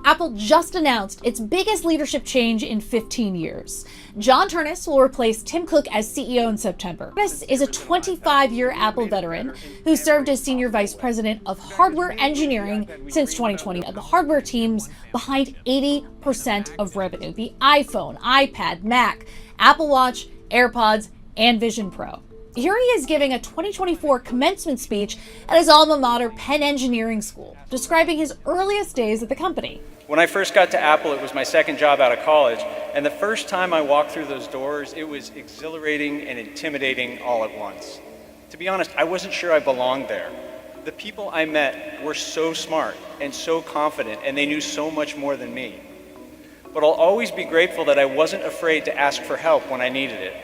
Apple just announced its biggest leadership change in 15 years. John Ternus will replace Tim Cook as CEO in September. Ternus is a 25-year Apple veteran who served as senior vice president of hardware engineering since 2020. The hardware team's behind 80% of revenue: the iPhone, iPad, Mac, Apple Watch, AirPods, and Vision Pro. Here he is giving a 2024 commencement speech at his alma mater, Penn Engineering School, describing his earliest days at the company. When I first got to Apple, it was my second job out of college, and the first time I walked through those doors, it was exhilarating and intimidating all at once. To be honest, I wasn't sure I belonged there. The people I met were so smart and so confident, and they knew so much more than me. But I'll always be grateful that I wasn't afraid to ask for help when I needed it.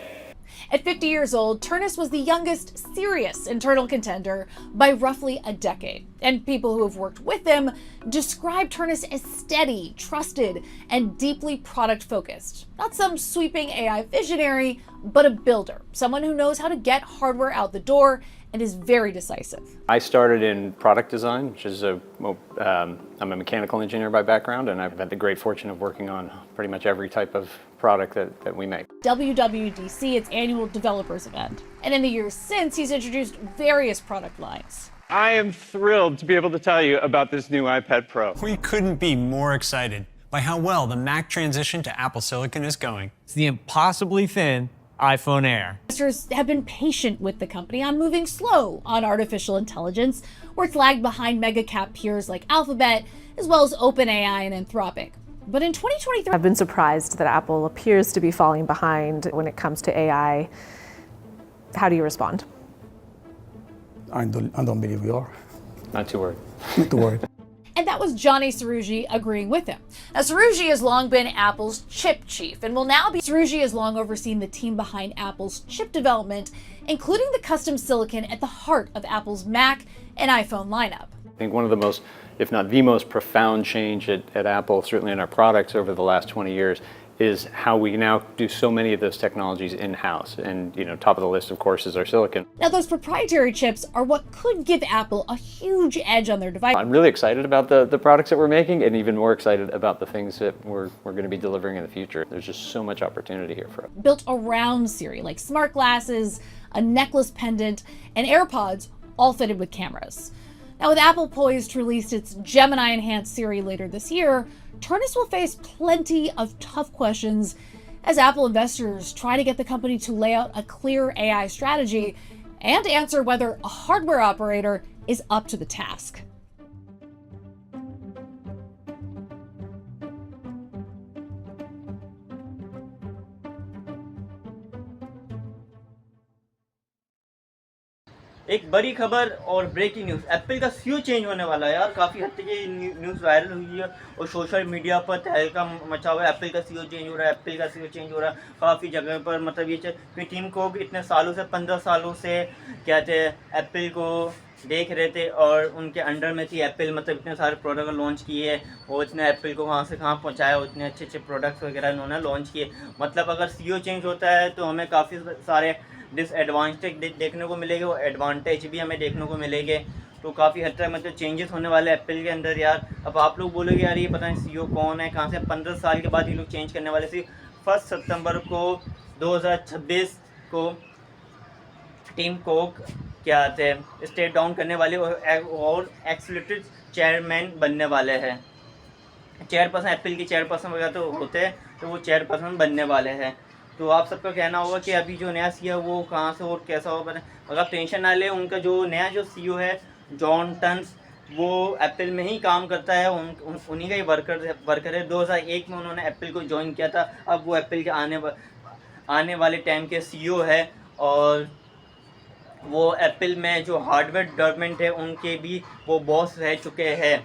At 50 years old, Ternus was the youngest serious internal contender by roughly a decade. And people who have worked with him describe Ternus as steady, trusted, and deeply product-focused. Not some sweeping AI visionary, but a builder, someone who knows how to get hardware out the door and is very decisive. I started in product design, which is I'm a mechanical engineer by background, and I've had the great fortune of working on pretty much every type of product that we make. WWDC, its annual developers event. And in the years since, he's introduced various product lines. I am thrilled to be able to tell you about this new iPad Pro. We couldn't be more excited by how well the Mac transition to Apple Silicon is going. It's the impossibly thin iPhone Air. Investors have been patient with the company on moving slow on artificial intelligence, where it's lagged behind mega cap peers like Alphabet, as well as OpenAI and Anthropic. But in 2023, I've been surprised that Apple appears to be falling behind when it comes to AI. How do you respond? I don't believe we are. Not too worried. Not too worried. And that was Johnny Srouji agreeing with him. Now, Srouji has long been Apple's chip chief and will now be. Srouji has long overseen the team behind Apple's chip development, including the custom silicon at the heart of Apple's Mac and iPhone lineup. I think one of the most, if not the most profound change at Apple, certainly in our products over the last 20 years, is how we now do so many of those technologies in-house. And top of the list, of course, is our silicon. Now, those proprietary chips are what could give Apple a huge edge on their device. I'm really excited about the products that we're making, and even more excited about the things that we're going to be delivering in the future. There's just so much opportunity here for us. Built around Siri, like smart glasses, a necklace pendant, and AirPods, all fitted with cameras. Now, with Apple poised to release its Gemini-enhanced Siri later this year, Ternus will face plenty of tough questions as Apple investors try to get the company to lay out a clear AI strategy and answer whether a hardware operator is up to the task. एक बड़ी खबर और breaking news, Apple का CEO change होने वाला है यार। काफ़ी हद तक ये न्यूज़ वायरल हुई है और सोशल मीडिया पर तहलका मचा हुआ है। एप्पल का सीईओ चेंज हो रहा है, एप्पल का सीईओ चेंज हो रहा है काफ़ी जगह पर। मतलब ये टीम को इतने सालों से 15 सालों से कहते हैं एप्पल को देख रहे थे और उनके अंडर में थी एप्पल। मतलब इतने सारे प्रोडक्ट लॉन्च किए और इतने एप्पल को कहाँ से कहाँ पहुँचाया, इतने अच्छे अच्छे प्रोडक्ट्स वगैरह इन्होंने लॉन्च किए। मतलब अगर सीईओ चेंज होता है तो हमें काफ़ी सारे डिसएडवांटेज देखने को मिलेंगे और एडवांटेज भी हमें देखने को मिलेंगे। तो काफ़ी हद तक मतलब चेंजेस होने वाले एप्पल के अंदर यार। अब आप लोग बोलोगे यार ये पता नहीं सीईओ कौन है, कहाँ से 15 साल के बाद ये लोग चेंज करने वाले थे। 1 सितंबर को 2026 को टीम कोक क्या आते हैं स्टेप डाउन करने वाले और एक्सक्लूसिव चेयरमैन बनने वाले हैं। चेयरपर्सन, एप्पल की चेयरपर्सन वगैरह तो होते हैं, तो वो चेयरपर्सन बनने वाले हैं। तो आप सबका कहना होगा कि अभी जो नया सीईओ है वो कहाँ से और कैसा होगा। अगर आप टेंशन ना लें, उनका जो नया सीईओ है जॉन टन्स, वो एप्पल में ही काम करता है, उन्हीं का ही वर्कर है। 2001 में उन्होंने एप्पल को ज्वाइन किया था। अब वो एप्पल के आने वाले टाइम के सीईओ है और वो एप्पल में जो हार्डवेयर डेवलपमेंट है उनके भी वो बॉस रह चुके हैं।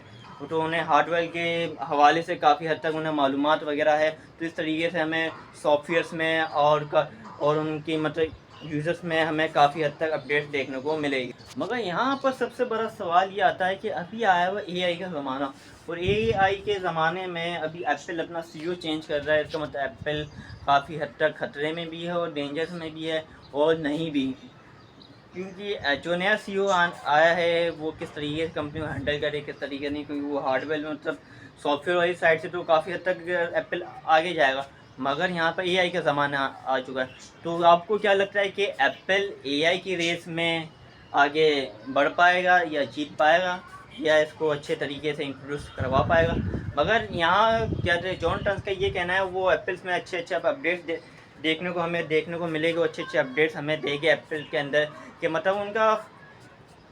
तो उन्हें हार्डवेयर के हवाले से काफ़ी हद तक उन्हें मालूमात वगैरह है। तो इस तरीके से हमें सॉफ्टवेयर्स में और उनकी मतलब यूज़र्स में हमें काफ़ी हद तक अपडेट देखने को मिलेगी। मगर यहाँ पर सबसे बड़ा सवाल ये आता है कि अभी आया हुआ एआई का ज़माना, और एआई के ज़माने में अभी एप्पल अपना सीईओ चेंज कर रहा है। इसका मतलब एप्पल काफ़ी हद तक ख़तरे में भी है और डेंजरस में भी है और नहीं भी, क्योंकि जो नया सीईओ आया है वो किस तरीके से कंपनी को हैंडल करे, किस तरीके नहीं, क्योंकि वो हार्डवेयर में मतलब सॉफ्टवेयर वाली साइड से तो काफ़ी हद तक एप्पल आगे जाएगा, मगर यहाँ पर एआई का ज़माना आ चुका है। तो आपको क्या लगता है कि एप्पल एआई की रेस में आगे बढ़ पाएगा या जीत पाएगा, या इसको अच्छे तरीके से इंट्रोड्यूस करवा पाएगा? मगर यहाँ क्या कहते हैं, जॉन टन्स का ये कहना है वो एप्पल्स में अच्छे अच्छे अपडेट्स देखने को मिलेगी, अच्छे अच्छे अपडेट्स हमें देंगे एप्पल के अंदर, कि मतलब उनका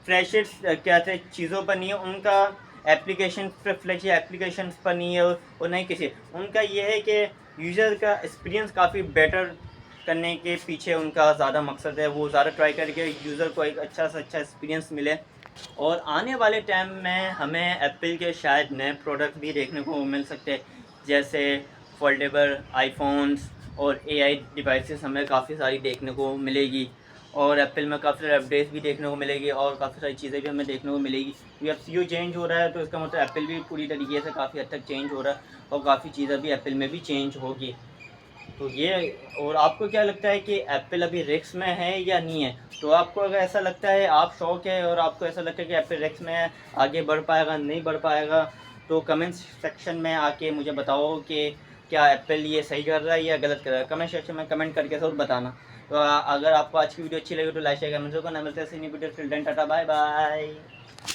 फ्लैशेस क्या कहते हैं चीज़ों पर नहीं है, उनका एप्लीकेशन फ्लैश एप्लीकेशन पर नहीं है, और नहीं किसी, उनका ये है कि यूज़र का एक्सपीरियंस काफ़ी बेटर करने के पीछे उनका ज़्यादा मकसद है। वो ज़्यादा ट्राई करके यूज़र को एक अच्छा से अच्छा एक्सपीरियंस मिले। और आने वाले टाइम में हमें एप्पल के शायद नए प्रोडक्ट भी देखने को मिल सकते हैं, जैसे फोल्डेबल आईफोन्स और एआई डिवाइसेस हमें काफ़ी सारी देखने को मिलेगी, और एप्पल में काफ़ी सारे अपडेट्स भी देखने को मिलेगी, और काफ़ी सारी चीज़ें भी हमें देखने को मिलेगी। क्योंकि अब सीईओ चेंज हो रहा है, तो इसका मतलब एप्पल भी पूरी तरीके से काफ़ी हद तक चेंज हो रहा है, और काफ़ी चीज़ें भी एप्पल में भी चेंज होगी। तो ये, और आपको क्या लगता है कि एप्पल अभी रिस्क में है या नहीं है? तो आपको अगर ऐसा लगता है, आप शौक है और आपको ऐसा लगता है कि एप्पल रिस्क में है, आगे बढ़ पाएगा नहीं बढ़ पाएगा, तो कमेंट सेक्शन में आके मुझे बताओ कि क्या एप्पल ये सही कर रहा है या गलत कर रहा है। कमेंट सेक्शन में कमेंट करके ज़रूर बताना। तो अगर आपको आज की वीडियो अच्छी लगी तो लाइक शेयर कमेंट जरूर करना। मिलते हैं video, till then ta-ta bye bye.